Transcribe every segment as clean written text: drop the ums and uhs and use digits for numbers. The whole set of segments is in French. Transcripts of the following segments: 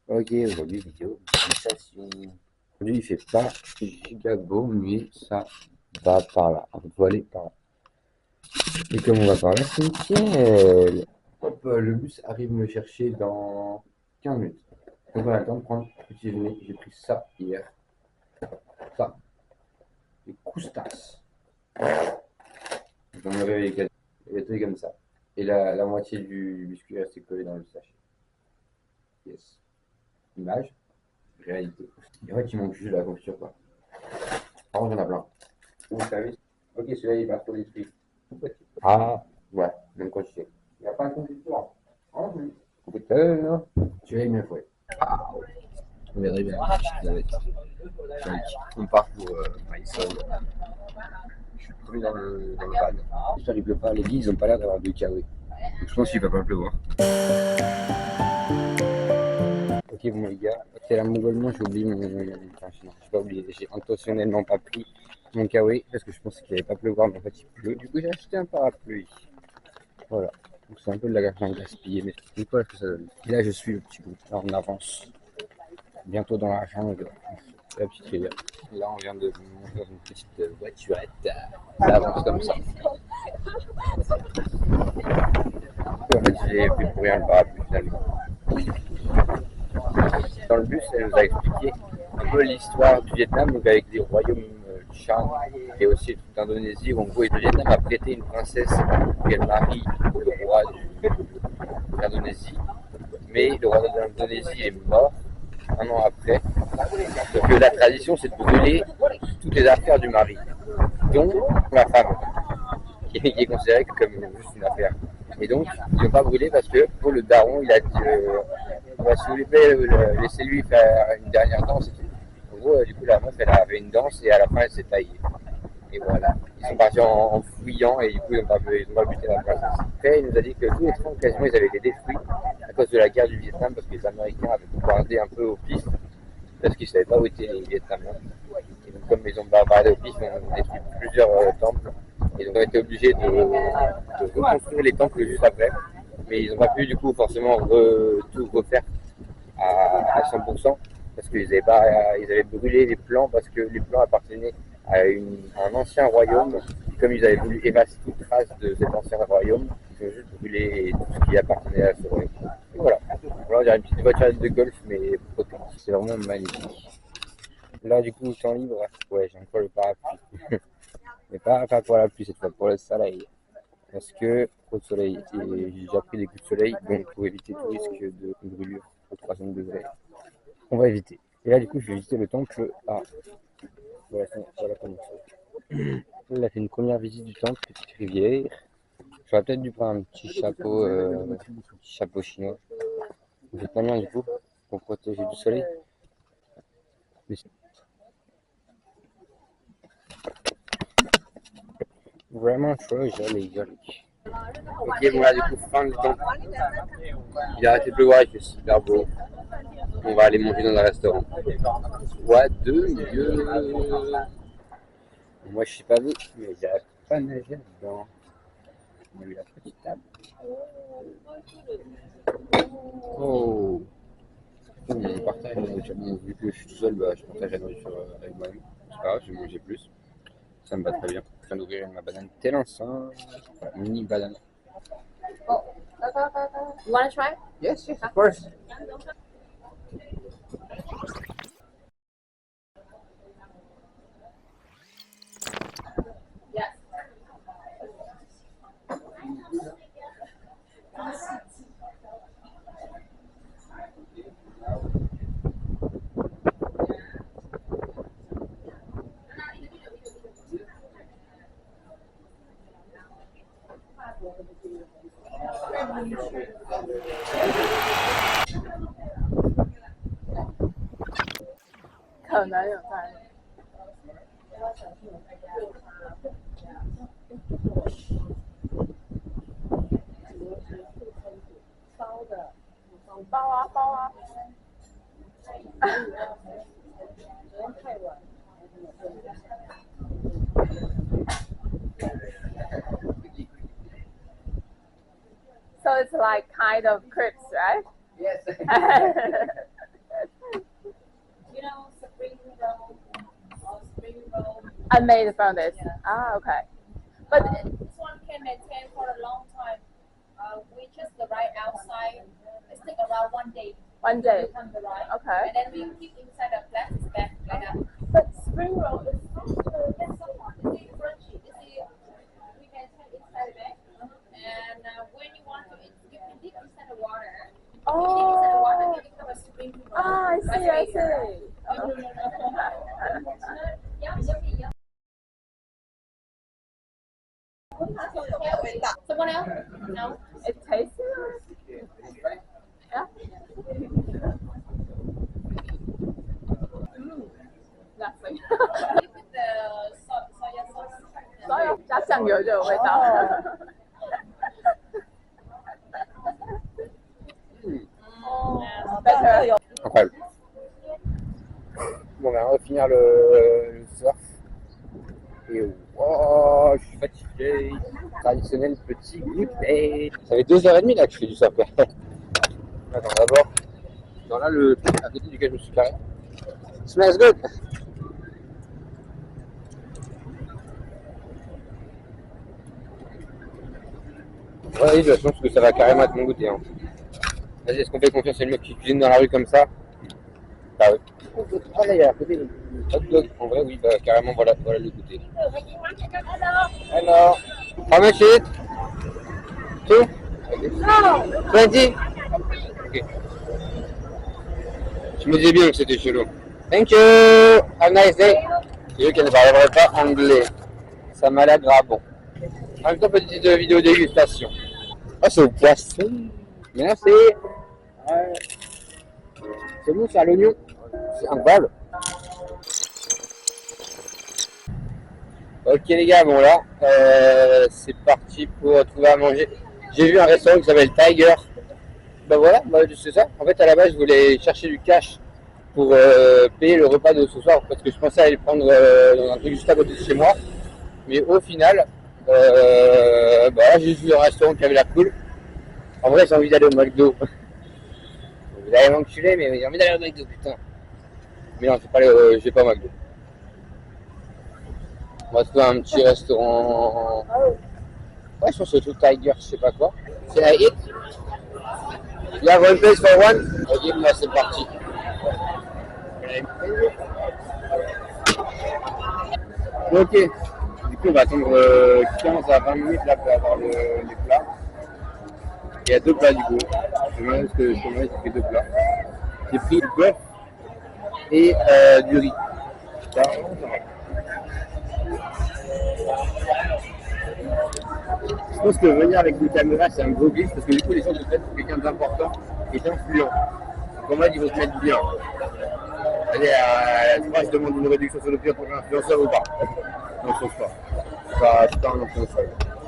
Ok, aujourd'hui vidéo méditation. Aujourd'hui il fait pas giga beau, mais ça va par là. On peut aller par là. Et comme on va par là, c'est nickel. Hop, le bus arrive me chercher dans 15 minutes. Donc on a le temps de prendre le petit déjeuner. J'ai pris ça hier. Ça, des coustas. J'en avais avec il était comme ça. Et la moitié du biscuit restait collé dans le sachet. Yes. Image, réalité. Et en fait, il manque juste de la confiture, quoi. Par contre, il y en a plein. Vous savez, ok, celui-là, il va trop détruire. Ah, ouais, même quantité. Il n'y a pas de confiture. Ah, oui. Putain, celui-là, il me faut. Ah, on verrait bien la petite navette. On part pour Maïson. Je suis premier dans le van. J'espère qu'il ne pleut pas. Les guides, ils n'ont pas l'air d'avoir de kawaii. Donc, je pense qu'il ne va pas pleuvoir. Ok, bon, les gars, c'est la mongolement, j'ai oublié mon. Enfin, j'ai pas oublié, j'ai intentionnellement pas pris mon kawaii parce que je pensais qu'il n'allait pas pleuvoir, mais en fait il pleut. Du coup, j'ai acheté un parapluie. Voilà. Donc, c'est un peu de l'argent gaspillé, mais c'est quoi ce que ça donne. Et là, je suis le petit groupe. Là, on avance. Bientôt dans la jungle. La petite rivière. Là, on vient de monter dans une petite voiturette. Ça avance comme ça. En fait, j'ai pris pour rien le parapluie finalement. Dans le bus, elle nous a expliqué un peu l'histoire du Vietnam, donc avec des royaumes Chan et aussi d'Indonésie, où en gros le Vietnam a prêté une princesse qu'elle marie le roi d'Indonésie, mais le roi d'Indonésie est mort un an après. Donc la tradition c'est de brûler toutes les affaires du mari, dont la femme, qui est considérée comme juste une affaire. Et donc, ils n'ont pas brûlé parce que pour le daron, il a dit si vous voulez plaît, laissez-lui faire une dernière danse. En gros, du coup, la meuf, elle avait une danse et à la fin, elle s'est taillée. Et voilà. Ils sont partis en fouillant et du coup, ils n'ont pas buté la princesse. Après, il nous a dit que tous les trains, quasiment, ils avaient été détruits à cause de la guerre du Vietnam parce que les Américains avaient bombardé un peu au pif parce qu'ils ne savaient pas où étaient les Vietnamiens. Et donc, comme ils ont bombardé au pif, ils ont détruit plusieurs temples. Et donc, on a été obligés de reconstruire les temples juste après. Mais ils n'ont pas pu, du coup, forcément tout refaire à 100% parce qu'ils avaient brûlé les plans parce que les plans appartenaient à un ancien royaume. Comme ils avaient voulu effacer toute trace de cet ancien royaume, ils ont juste brûlé tout ce qui appartenait à ce royaume. Et voilà. Voilà, on dirait une petite voiture de golf, mais potente. C'est vraiment magnifique. Là, du coup, temps libre, ouais, j'ai encore le parapluie. Mais pas pour la pluie cette fois, pour le soleil. Parce que trop de soleil, et j'ai déjà pris des coups de soleil, donc pour éviter tout risque de brûlure au 300 degrés, on va éviter. Et là, du coup, je vais visiter le temple. Ah, voilà comment ça. Il a fait une première visite du temple, petite rivière. J'aurais peut-être dû prendre un petit chapeau chinois. C'est pas bien du coup, pour protéger du soleil. Mais c'est vraiment trop joli, joli. Ok, bon là, du coup, fin du temple. Il a arrêté de pleuvoir, il fait super beau. On va aller manger dans un restaurant. Quoi de mieux? Moi, je sais pas vous, mais j'arrive pas à nager dedans. On a eu la petite table. Oh! On partage la nourriture. Bon, vu que je suis tout seul, bah, je partage la nourriture avec moi-même. C'est pas grave, je vais manger plus. Ça me va très bien. Je viens d'ouvrir ma banane tel un singe. Voilà, mini banane. You wanna try? Yes, yes, of course. So it's like kind of crepes, right? Yes. I made from this. Ah, okay. But This one can maintain for a long time. We just the right outside. It takes around 1 day. one day. Become the right. Okay. And then we keep inside the plastic bag like that. But spring roll is That's someone. This is crunchy. This is we can take inside the bag. And when you want to, you can dip inside the water. You dip inside the water, you become a spring roll. Ah, I see. I see. Yummy, yummy. Someone else? No. It tastes good. Yeah. Nothing. With the soya sauce. 所有加酱油就有味道。Better. Incroyable. Bon, ben, on va finir le surf. Et wow, je suis fatigué. Traditionnel petit goûter. Ça fait 2h30 là que je fais du surf. Attends, d'abord, dans là le truc à côté duquel je me suis carré. Smells good. Ouais, je pense que ça va carrément être mon goûter. Hein. Vas-y, est-ce qu'on fait confiance à une meuf qui cuisine dans la rue comme ça? Bah oui. Ah là, il y a à côté le hot dog. En vrai, oui, bah carrément, voilà le goûter. Alors, how much is it? 2? Okay. 20? Ok. Je me disais bien que c'était chelou. Thank you! Have a nice day! C'est eux qui ne parleraient pas anglais. Ça m'a l'air grave bon. En même temps, petite vidéo dégustation. Ah, c'est au poisson! Merci! Ouais. C'est bon, c'est à l'oignon. C'est incroyable. Ok les gars, bon là, c'est parti pour trouver à manger. J'ai vu un restaurant qui s'appelle Tiger. Bah voilà, bah, c'est ça. En fait à la base je voulais chercher du cash pour payer le repas de ce soir parce que je pensais aller le prendre dans un truc juste à côté de chez moi. Mais au final, bah là j'ai vu un restaurant qui avait l'air cool. En vrai j'ai envie d'aller au McDo. Vous allez m'enculer mais j'ai envie d'aller au McDo putain. Mais non, je vais pas au McDo. On va trouver un petit restaurant. Ouais, je pense que c'est tout Tiger, je sais pas quoi. C'est la hit. You have one place for one? Ok, moi c'est parti. Ok. Du coup, on va attendre 15 à 20 minutes là pour avoir les plats. Il y a deux plats du coup. Je me demande ce que je commande, j'ai pris deux plats. J'ai pris du bœuf et du riz. Ça va. Je pense que venir avec une caméra c'est un gros glitch parce que du coup les gens se prennent pour quelqu'un d'important et d'influent. Donc en mode ils vont se mettre bien. Allez, moi je demande une réduction sur le prix pour un influenceur ou pas. Non, je pense pas. C'est pas un influenceur.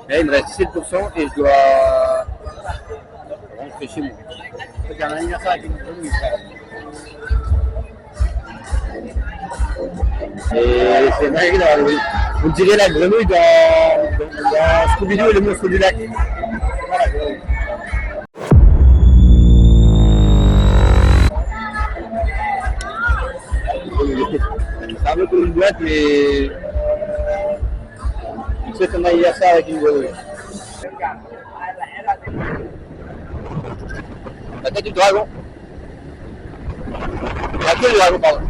Là il me reste 7% et je dois rentrer chez moi. J'ai un anniversaire avec une grenouille. Et c'est dingue d'avoir le bruit. On dirait la grenouille dans Scooby-Doo et le monstre du lac. Voilà, grenouille. C'est un peu comme une boîte, mais c'est un anniversaire avec une grenouille. La tête du dragon. La queue du dragon, pardon.